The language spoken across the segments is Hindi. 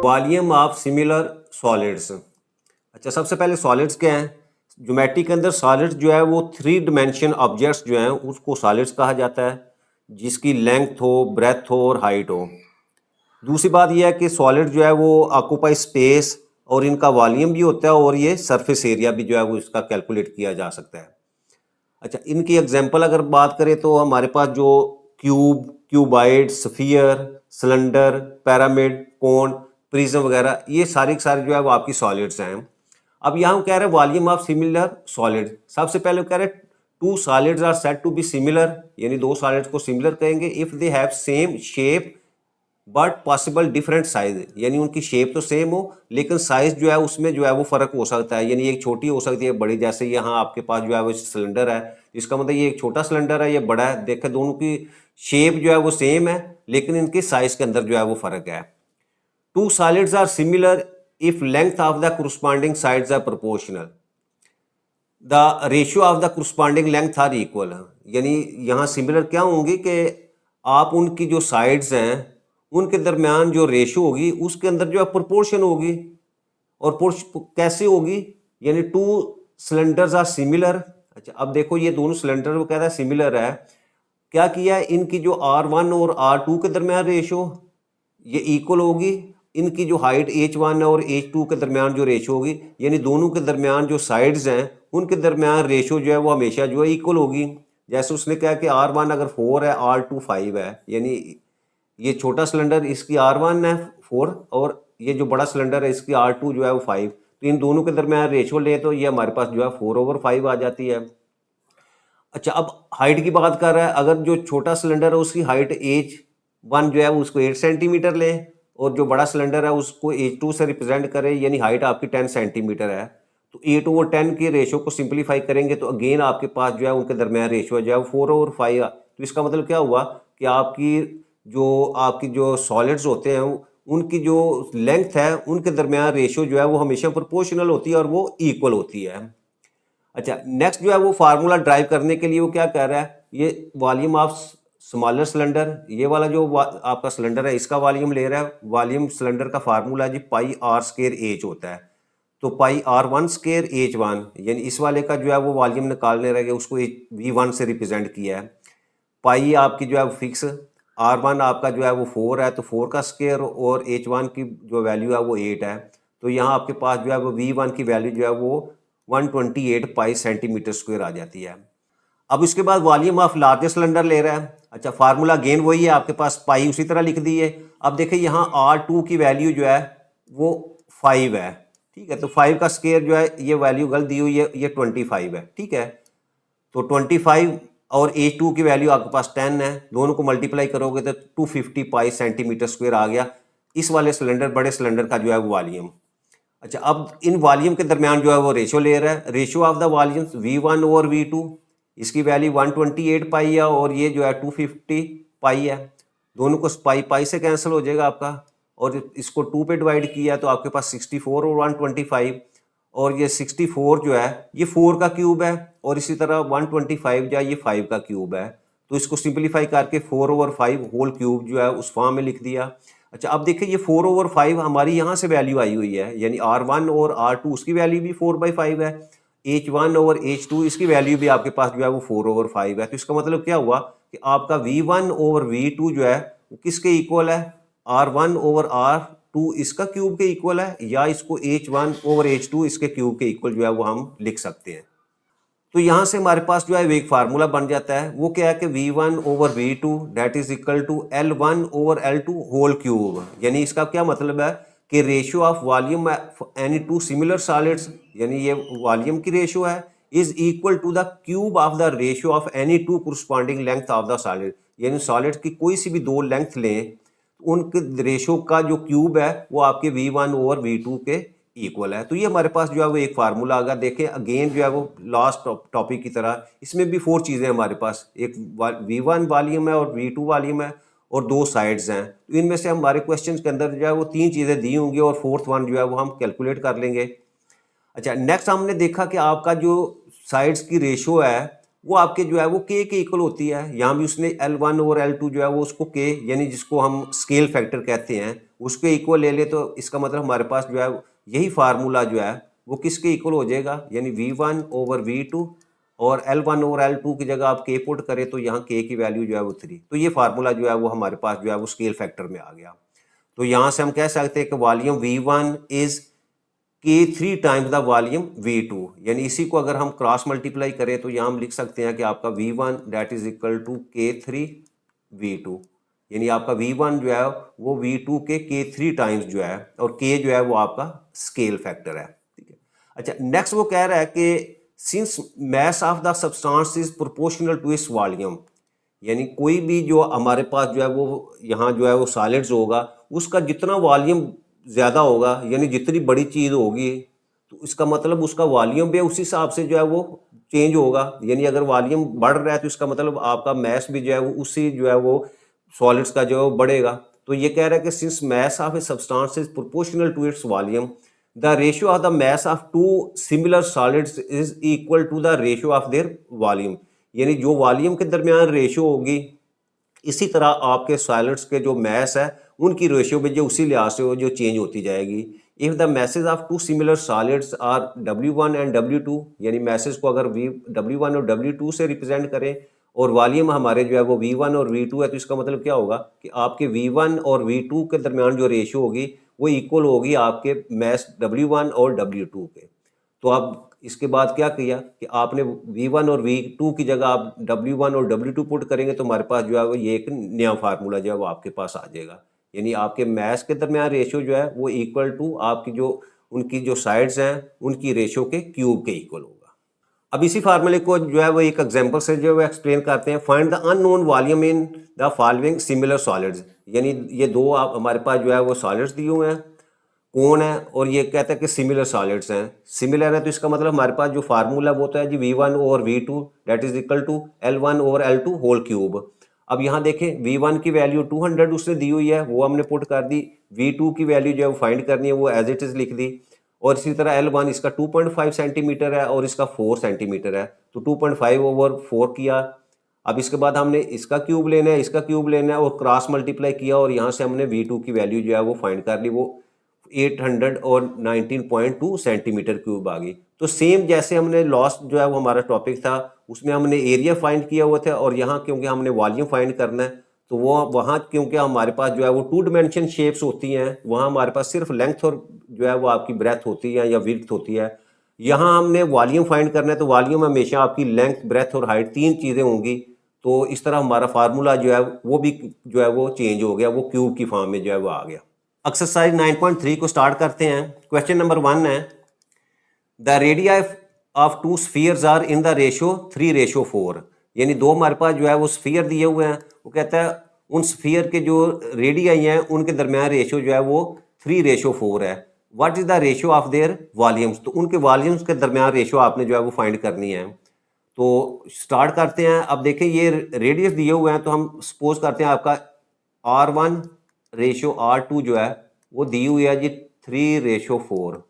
Volume of similar solids. अच्छा, सबसे पहले सॉलिड्स क्या हैं? ज्योमेट्री के अंदर सॉलिड्स जो है वो 3 डिमेंशन ऑब्जेक्ट्स जो हैं उसको सॉलिड्स कहा जाता है, जिसकी लेंथ हो, ब्रेथ हो और हाइट हो। दूसरी बात यह है कि सॉलिड जो है वो ऑक्यूपाई स्पेस और इनका वॉल्यूम भी होता है और ये सरफेस एरिया भी जो है वो इसका कैलकुलेट किया जा सकता है। अच्छा, इनकी एग्जांपल अगर बात करें तो हमारे पास जो cube, cuboid, sphere, cylinder, pyramid, cone, prism वगैरह, ये सारी के सारे जो है वो आपकी सॉलिड्स हैं। अब यहाँ कह रहे हैं वॉल्यूम ऑफ सिमिलर सॉलिड। सबसे पहले कह रहे हैं two solids are said to be similar, यानी दो सॉलिड्स को सिमिलर कहेंगे if they have same shape but possible different size, यानी उनकी शेप तो सेम हो लेकिन साइज जो है उसमें जो है वो फर्क हो सकता है, यानी एक छोटी हो सकती है बड़ी। जैसे यहाँ आपके पास जो है वो सिलेंडर है, इसका मतलब ये एक छोटा सिलेंडर है, ये बड़ा है। देखें दोनों की शेप जो है वो सेम है लेकिन इनके साइज के अंदर जो है वो फर्क है। Two solids are similar if length of the corresponding sides are proportional, the ratio of the corresponding length are equal. यानी यहाँ सिमिलर क्या होंगी कि आप उनकी जो साइड्स हैं उनके दरमियान जो रेशियो होगी उसके अंदर जो है प्रोपोर्शन होगी। और कैसे होगी? यानी टू सिलेंडर्स आर सिमिलर। अच्छा, अब देखो ये दोनों सिलेंडर वो कहता है सिमिलर है, क्या किया है? इनकी जो R1 और R2 के दरमियान रेशियो ये इक्वल होगी। इनकी जो हाइट H1 और H2 के दरमियान जो रेशियो होगी, यानी दोनों के दरमियान जो साइड्स हैं उनके दरमियान रेशियो जो है वो हमेशा जो है इक्वल होगी। जैसे उसने कहा कि R1 अगर 4 है, R2 5 है, यानी ये छोटा सिलेंडर इसकी R1 है 4 और ये जो बड़ा सिलेंडर है इसकी R2 जो है वो 5, तो इन दोनों के दरमियान रेशियो ले तो ये हमारे पास जो है 4/5 आ जाती है। अच्छा, अब हाइट की बात कर रहा है। अगर जो छोटा सिलेंडर है उसकी हाइट H1 जो है उसको 8 सेंटीमीटर लें और जो बड़ा सिलेंडर है उसको H2 से रिप्रेजेंट करें, यानी हाइट आपकी 10 सेंटीमीटर है, तो 8/10 के रेशियो को सिंप्लीफाई करेंगे तो अगेन आपके पास जो है उनके दरमियान रेशियो जो है 4/5। तो इसका मतलब क्या हुआ कि आपकी जो सॉलिड्स होते हैं उनकी जो लेंथ है उनके दरमियान रेशियो जो है वो हमेशा प्रोपोर्शनल होती है और वो इक्वल होती है। अच्छा, नेक्स्ट जो है वो फार्मूला ड्राइव करने के लिए वो क्या कह रहा है? ये वॉल्यूम ऑफ स्मॉलर सिलेंडर, ये वाला जो आपका सिलेंडर है इसका वॉल्यूम ले रहा है। वॉल्यूम सिलेंडर का फार्मूला जी πr²h होता है। तो πr1²h1, यानी इस वाले का जो है वो वॉल्यूम निकालने रह गया, उसको V1 से रिप्रेजेंट किया है। पाई आपकी जो है फिक्स, R1 आपका जो है वो 4 है तो 4 का स्क्वायर और H1 की जो वैल्यू है वो 8 है। तो यहाँ आपके पास जो है वो V1 की वैल्यू जो है वो 128 पाई सेंटीमीटर स्क्वायर आ जाती है। अब इसके बाद वॉल्यूम ऑफ लार्जेस्ट सिलेंडर ले रहा है। अच्छा, फार्मूला अगेन वही है आपके पास, पाई उसी तरह लिख दी है। अब देखिए यहाँ R2 की वैल्यू जो है वो 5 है, ठीक है, तो 5 का स्क्वायर जो है ये वैल्यू गलत दी हुई है, ये 25 है, ठीक है। तो 25 और H2 की वैल्यू आपके पास 10 है, दोनों को मल्टीप्लाई करोगे तो 250 पाई सेंटीमीटर स्क्वायर आ गया इस वाले सिलेंडर, बड़े सिलेंडर का जो है वो वॉल्यूम। अच्छा, अब इन वॉल्यूम के दरमियान जो है वो रेशियो ले रहा है। Ratio of the volumes V1 और V2, इसकी वैल्यू 128 पाई है और ये जो है 250 पाई है। दोनों को पाई पाई से कैंसिल हो जाएगा आपका, और इसको 2 पे डिवाइड किया तो आपके पास 64 और 125, और ये 64 जो है ये 4 का क्यूब है और इसी तरह 125 जो है ये 5 का क्यूब है। तो इसको सिंप्लीफाई करके 4/5 होल क्यूब जो है उस फॉर्म में लिख दिया। अच्छा, अब देखिए ये 4/5 हमारी यहाँ से वैल्यू आई हुई है, यानी R1 और R2 उसकी वैल्यू भी 4/5 है। H1 और H2 इसकी वैल्यू भी आपके पास जो है वो 4/5 है। तो इसका मतलब क्या हुआ कि आपका V1 और V2 जो है वो किसके इक्वल है? R1/R2 इसका क्यूब के इक्वल है, या इसको H1/H2 इसके क्यूब के इक्वल जो है वो हम लिख सकते हैं। तो यहाँ से हमारे पास जो है एक फार्मूला बन जाता है, वो क्या है कि V1/V2 that is equal to L1/L2 whole cube. यानी इसका क्या मतलब है कि ratio of volume any two similar solids, यानी ये वॉल्यूम की रेशियो है, is equal to the cube of the ratio of any two corresponding length of the solid. यानी सॉलिड की कोई सी भी दो लेंथ लें, उनके रेशियो का जो क्यूब है वो आपके V1/V2 के इक्वल है। तो ये हमारे पास जो है वो एक फार्मूला आ गया। देखें अगेन जो है वो लास्ट टॉपिक की तरह इसमें भी 4 चीज़ें हमारे पास, एक V1 वॉल्यूम है और V2 वॉल्यूम है और 2 साइड्स हैं। तो इनमें से हमारे क्वेश्चन के अंदर जो है वो 3 चीज़ें दी होंगी और 4th वन जो है वो हम कैलकुलेट कर लेंगे। अच्छा, नेक्स्ट हमने देखा कि आपका जो साइड्स की रेशियो है वो आपके जो है वो के इक्वल होती है। यहाँ भी उसने L1 और L2 जो है वो उसको के यानी जिसको हम स्केल फैक्टर कहते हैं उसके इक्वल ले ले, तो इसका मतलब हमारे पास जो है यही फार्मूला जो है वो किसके इक्वल हो जाएगा, यानी V1 ओवर V2 और L1 और L2 की जगह आप के पुट करें तो यहाँ के की वैल्यू जो है वो 3। तो ये फार्मूला जो है वो हमारे पास जो है वो स्केल फैक्टर में आ गया। तो यहाँ से हम कह सकते हैं कि volume V1 is K3 times the volume V2, यानी इसी को अगर हम क्रॉस मल्टीप्लाई करें तो यहाँ हम लिख सकते हैं कि आपका V1 that is equal to K3 V2, यानी आपका V1 जो है वो V2 के K3 टाइम्स जो है, और K जो है वो आपका स्केल फैक्टर है। ठीक है। अच्छा, नेक्स्ट वो कह रहा है कि since mass of the substance is proportional to its volume, यानी कोई भी जो हमारे पास जो है वो यहाँ जो है वो सॉलिड्स होगा उसका जितना वॉल्यूम ज़्यादा होगा, यानी जितनी बड़ी चीज़ होगी तो इसका मतलब उसका वॉल्यूम भी उसी हिसाब से जो है वो चेंज होगा। यानी अगर वॉल्यूम बढ़ रहा है तो इसका मतलब आपका मैस भी जो है वो उसी जो है वो सॉलिड्स का जो है वो बढ़ेगा। तो ये कह रहा है कि since mass of a substance is proportional to its volume, the ratio of the mass of two similar solids is equal to the ratio of their volume, यानी जो वॉल्यूम के दरमियान रेशियो होगी इसी तरह आपके सॉलिड्स के जो मैस है उनकी रेशियो भी जो उसी लिहाज से जो चेंज होती जाएगी। If the masses of two similar solids are W1 and W2, यानी मैसेज को अगर W1 और W2 से रिप्रेजेंट करें और वॉल्यूम हमारे जो है वो V1 और V2 है, तो इसका मतलब क्या होगा कि आपके V1 और V2 के दरमियान जो रेशियो होगी वो इक्वल होगी आपके मैस W1 और W2 के। तो आप इसके बाद क्या किया कि आपने V1 और V2 की जगह आप W1 और W2 पुट करेंगे तो हमारे पास जो है वो ये एक नया फार्मूला जो है वो आपके पास आ जाएगा, यानी आपके मैस के दरमियान रेशियो जो है वो इक्वल टू आपकी जो उनकी जो साइड्स हैं उनकी रेशियो के क्यूब के इक्वल होगा। अब इसी फार्मूले को जो है वो एक एग्जांपल से जो है एक्सप्लेन करते हैं। Find the unknown volume in the following similar solids, यानी ये दो आप हमारे पास जो है वो सॉलिड्स दिए हुए हैं, कौन है, और ये कहता है कि सिमिलर सॉलिड्स हैं। सिमिलर है तो इसका मतलब हमारे पास जो फार्मूला वो तो है जी V1 over V2 that is equal to L1 over L2 whole cube. अब यहाँ देखें V1 की वैल्यू 200 उसने दी हुई है, वो हमने पुट कर दी। V2 की वैल्यू जो है वो फाइंड करनी है, वो एज इट इज लिख दी। और इसी तरह L1 इसका 2.5 सेंटीमीटर है और इसका 4 सेंटीमीटर है, तो 2.5 ओवर 4 किया। अब इसके बाद हमने इसका क्यूब लेना है, इसका क्यूब लेना है और क्रॉस मल्टीप्लाई किया और यहाँ से हमने V2 की वैल्यू जो है वो फाइंड कर ली, वो 819.2 सेंटीमीटर क्यूब आ गई। तो सेम जैसे हमने लॉस्ट जो है वो हमारा टॉपिक था उसमें हमने एरिया फाइंड किया हुआ था, और यहाँ क्योंकि हमने वॉल्यूम फाइंड करना है तो वो वहाँ क्योंकि हमारे पास जो है वो 2 डायमेंशन शेप्स होती हैं, वहाँ हमारे पास सिर्फ लेंथ और जो है वो आपकी ब्रेथ होती है या विड्थ होती है। यहाँ हमने वॉल्यूम फाइंड करना है तो वॉल्यूम हमेशा आपकी लेंथ, ब्रेथ और हाइट 3 चीज़ें होंगी। तो इस तरह हमारा फार्मूला जो है वो भी जो है वो चेंज हो गया, वो क्यूब की फॉर्म में जो है वो आ गया। एक्सरसाइज 9.3 को स्टार्ट करते हैं। क्वेश्चन नंबर 1 है the radii of two spheres are in the ratio 3:4, यानी दो हमारे पास जो है वो स्फीयर दिए हुए हैं। वो कहता है उन स्फीयर के जो रेडियाई हैं उनके दरमियान रेशियो जो है वो 3:4 है। What is the ratio of there volumes, तो उनके वॉल्यूम्स के दरमियान रेशियो आपने जो है वो फाइंड करनी है। तो स्टार्ट करते हैं। अब देखें ये रेडियस दिए हुए हैं तो हम सपोज करते हैं आपका R1 रेशियो R2 जो है वो दी हुई है जी 3:4।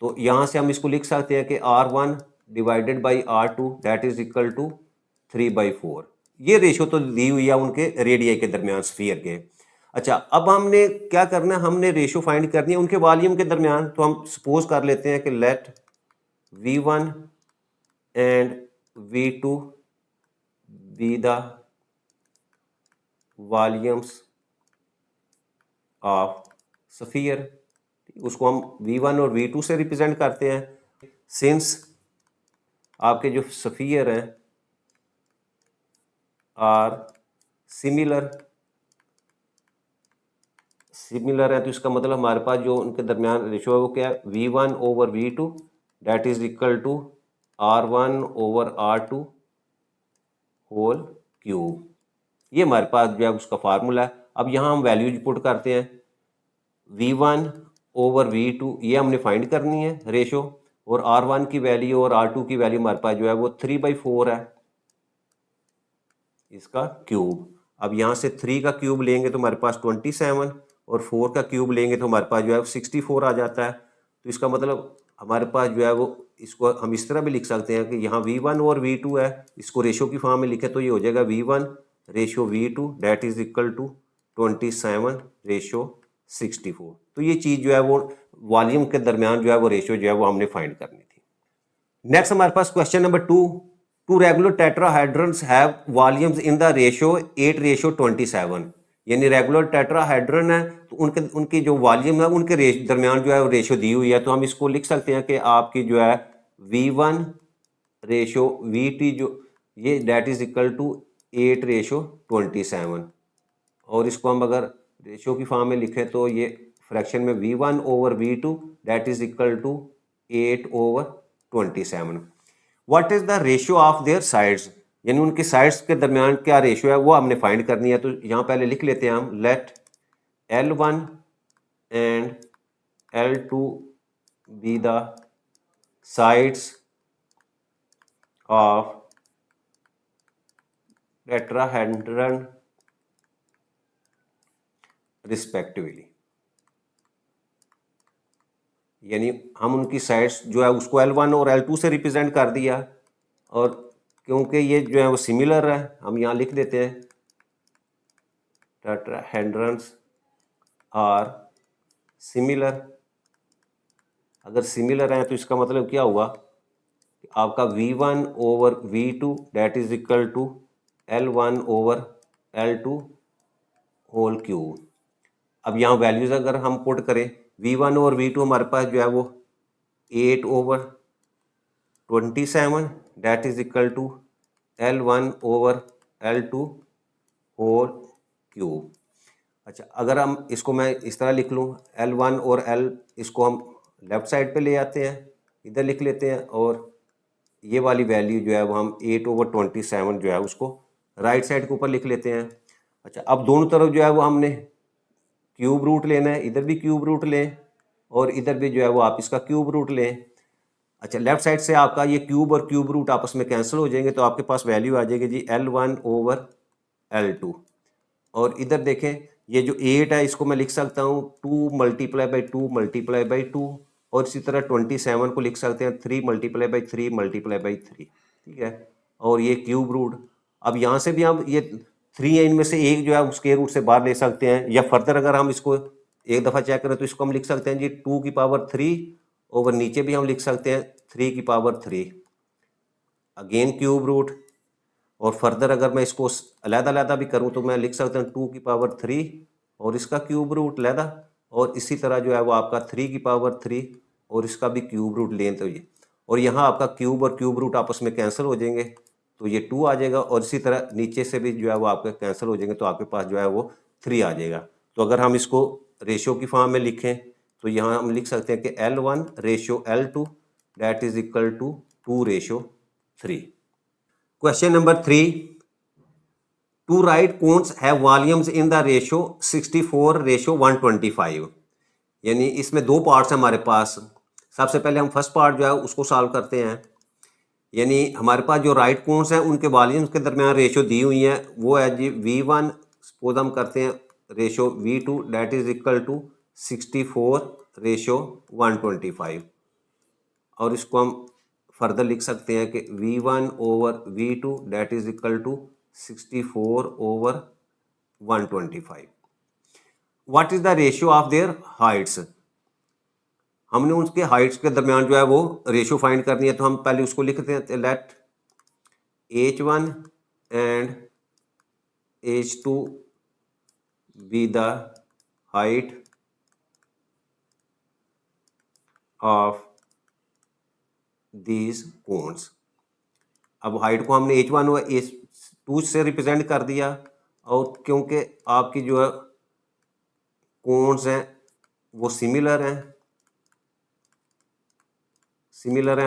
तो यहाँ से हम इसको लिख सकते हैं कि R1 divided by R2 that is equal to 3/4। ये रेशियो तो दी हुई है उनके रेडियाई के दरमियान स्फीयर के। अच्छा, अब हमने क्या करना है, हमने रेशियो फाइंड करनी है उनके वॉल्यूम के दरमियान। तो हम सपोज कर लेते हैं कि let V1 and V2 be the volumes of sphere, उसको हम V1 और V2 से रिप्रेजेंट करते हैं। सिंस आपके जो स्फीयर हैं आर सिमिलर है तो इसका मतलब हमारे पास जो उनके दरमियान रेशियो है वो क्या है, V1 over V2 that is equal to R1 over R2 whole cube. ये हमारे पास जो है उसका फार्मूला है। अब यहाँ हम वैल्यूज पुट करते हैं। V1 ओवर V2 ये हमने फाइंड करनी है रेशो, और R1 की वैल्यू और R2 की वैल्यू हमारे पास जो है वो 3/4 है इसका क्यूब। अब यहाँ से 3 का क्यूब लेंगे तो हमारे पास 27 और 4 का क्यूब लेंगे तो हमारे पास जो है 64 आ जाता है। तो इसका मतलब हमारे पास जो है वो इसको हम इस तरह भी लिख सकते हैं कि यहाँ V1 और V2 है, इसको रेशो की फॉर्म में लिखे तो ये हो जाएगा V1 ratio V2 that is equal to 27 ratio 64। तो ये चीज़ जो है वो वॉल्यूम के दरमियान जो है वो रेशो जो है वो हमने फाइंड करनी थी। नेक्स्ट हमारे पास question number 2, two regular tetrahedrons have volumes in the ratio 8:27। यानी रेगुलर टेट्राहेड्रन है तो उनकी जो वॉल्यूम है उनके दरमियान जो है वो रेशो दी हुई है। तो हम इसको लिख सकते हैं कि आपकी जो है V1 रेशो VT जो ये दैट इज इक्वल टू 8:27। और इसको हम अगर रेशो की फॉर्म में लिखें तो ये फ्रैक्शन में V1 over V2 that is equal to 8/27। What is the ratio of their sides, यानी उनकी साइड्स के दरमियान क्या रेशियो है वो हमने फाइंड करनी है। तो यहाँ पहले लिख लेते हैं हम, let L1 and L2 be the sides of tetrahedron respectively. यानी हम उनकी साइड्स जो है उसको L1 और L2 से रिप्रेजेंट कर दिया, और क्योंकि ये जो है वो सिमिलर है हम यहाँ लिख देते हैं टेट्राहेड्रन्स आर सिमिलर। अगर सिमिलर है तो इसका मतलब क्या हुआ कि आपका V1 over V2 that is equal to L1 over L2 whole cube. अब यहाँ वैल्यूज अगर हम पुट करें, V1 और V2 हमारे पास जो है वो 8/27 that is equal to L1 over L2 whole cube. अच्छा, अगर हम इसको मैं इस तरह लिख लूँ, L1 और L इसको हम लेफ्ट साइड पे ले आते हैं, इधर लिख लेते हैं, और ये वाली वैल्यू जो है वो हम 8/27 जो है उसको राइट साइड के ऊपर लिख लेते हैं। अच्छा, अब दोनों तरफ जो है वो हमने क्यूब रूट लेना है, इधर भी क्यूब रूट लें और इधर भी जो है वो आप इसका क्यूब रूट लें। अच्छा, लेफ्ट साइड से आपका ये क्यूब और क्यूब रूट आपस में कैंसिल हो जाएंगे, तो आपके पास वैल्यू आ जाएगी जी L1 ओवर L2। और इधर देखें, ये जो 8 है इसको मैं लिख सकता हूँ 2 मल्टीप्लाई बाई 2 मल्टीप्लाई बाई 2, और इसी तरह 27 को लिख सकते हैं 3 मल्टीप्लाई बाई 3 मल्टीप्लाई बाई 3। ठीक है, और ये क्यूब रूट। अब यहाँ से भी हम ये 3 है, इनमें से एक जो है स्क्वायर रूट से बाहर ले सकते हैं, या फर्दर अगर हम इसको एक दफ़ा चेक करें तो इसको हम लिख सकते हैं जी 2 की पावर 3 ओवर, नीचे भी हम लिख सकते हैं 3 की पावर 3, अगेन क्यूब रूट। और फर्दर अगर मैं इसको अलग-अलग भी करूं तो मैं लिख सकता हूँ 2 की पावर 3 और इसका क्यूब रूट अलग, और इसी तरह जो है वो आपका 3 की पावर 3 और इसका भी क्यूब रूट लें तो ये, और यहाँ आपका क्यूब और क्यूब रूट आपस में कैंसिल हो जाएंगे तो ये 2 आ जाएगा, और इसी तरह नीचे से भी जो है वो आपके कैंसिल हो जाएंगे तो आपके पास जो है वो 3 आ जाएगा। तो अगर हम इसको रेशियो की फॉर्म में लिखें तो यहाँ हम लिख सकते हैं कि L1 ratio L2 that is equal to 2:3। Question number 3, two right cones have volumes in the ratio 64:125। यानी इसमें दो पार्ट्स हैं हमारे पास। सबसे पहले हम फर्स्ट पार्ट जो है उसको सॉल्व करते हैं। यानी हमारे पास जो राइट कोन्स हैं उनके वॉल्यूम्स के दरमियान रेशो दी हुई है, वो है जी V1, सपोज हम करते हैं ratio V2 that is equal to 64:125, और इसको हम फर्दर लिख सकते हैं कि V1 over V2 that is equal to 64/125। What is the ratio of their heights, हमने उसके हाइट्स के दरमियान जो है वो रेशियो फाइंड करनी है। तो हम पहले उसको लिखते हैं, let H1 and H2 be the height of these cones. अब हाइट को हमने H1 और H2 से रिप्रेजेंट कर दिया, और क्योंकि आपकी जो है कोन्स हैं वो सिमिलर हैं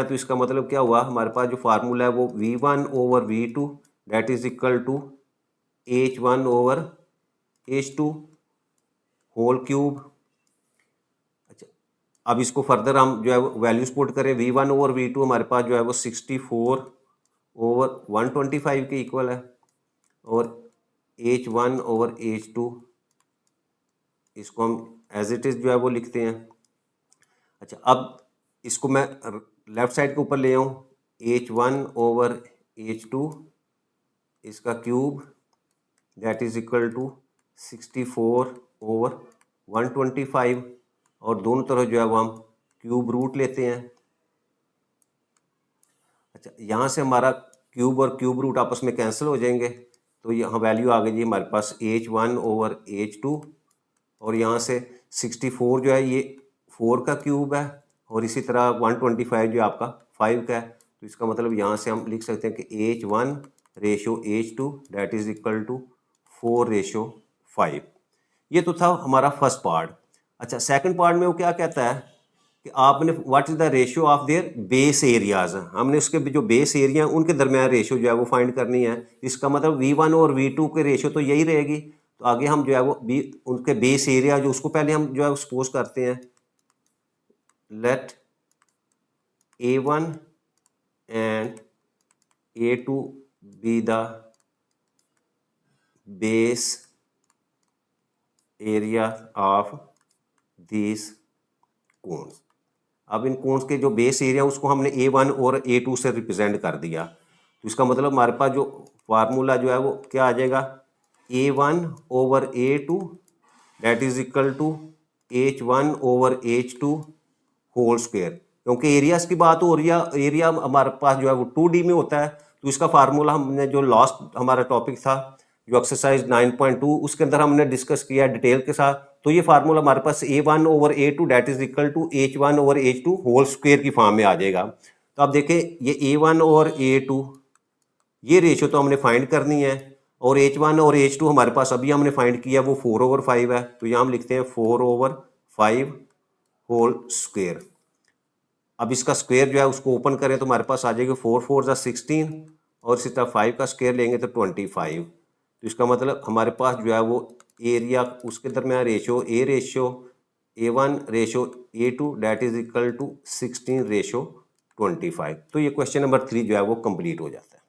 तो इसका मतलब क्या हुआ, हमारे पास जो फार्मूला है वो V1 over V2 that is equal to H1 over H2 whole cube. अच्छा, अब इसको फर्दर हम जो है वैल्यूज पुट करें, V1 ओवर V2 हमारे पास जो है वो 64/125 के इक्वल है, और H1 ओवर H2 इसको हम एज इट इज़ जो है वो लिखते हैं। अच्छा, अब इसको मैं लेफ्ट साइड के ऊपर ले आऊँ H1/H2 इसका cube that is equal to 64/125 और दोनों तरफ जो है वो हम क्यूब रूट लेते हैं। अच्छा, यहाँ से हमारा क्यूब और क्यूब रूट आपस में कैंसिल हो जाएंगे, तो यहाँ वैल्यू आ गई जी हमारे पास H1/H2 और यहाँ से 64 जो है ये 4 का क्यूब है और इसी तरह 125 जो आपका 5 का है। तो इसका मतलब यहाँ से हम लिख सकते हैं कि H1/H2 that is equal to 4/5। ये तो था हमारा फर्स्ट पार्ट। अच्छा, सेकंड पार्ट में वो क्या कहता है कि आपने what is the ratio of there base areas, हमने उसके जो बेस एरिया हैं उनके दरमियान रेशियो जो है वो फाइंड करनी है। इसका मतलब V1 और V2 के रेशियो तो यही रहेगी। तो आगे हम जो है वो उनके बेस एरिया जो उसको पहले हम जो है सपोज करते हैं let A1 and A2 be the base area of these cones. अब इन कोन्स के जो बेस एरिया उसको हमने A1 और A2 से रिप्रेजेंट कर दिया। तो इसका मतलब हमारे पास जो फार्मूला जो है वो क्या आ जाएगा A1/A2 that is equal to H1/H2 whole square. क्योंकि एरियाज की बात हो रही है, एरिया हमारे पास जो है वो 2D में होता है। तो इसका फार्मूला हमने जो लास्ट हमारा टॉपिक था जो एक्सरसाइज 9.2 उसके अंदर हमने डिस्कस किया डिटेल के साथ। तो ये फार्मूला हमारे पास A1/A2 that is equal to H1/H2 whole square की फॉर्म में आ जाएगा। तो आप देखें ये A1/A2 ये रेशियो तो हमने फाइंड करनी है और H1 और H2 हमारे पास अभी हमने फाइंड किया वो 4/5 है। तो यहाँ हम लिखते हैं 4/5 होल स्क्वायर। अब इसका स्क्वायर जो है उसको ओपन करें तो हमारे पास आ जाएगा 4 4 जा 16 और इसी तरह 5 का स्क्वायर लेंगे तो 25। तो इसका मतलब हमारे पास जो है वो एरिया उसके दरमियान ratio A1/A2 that is equal to 16/25। तो ये क्वेश्चन नंबर 3 जो है वो कंप्लीट हो जाता है।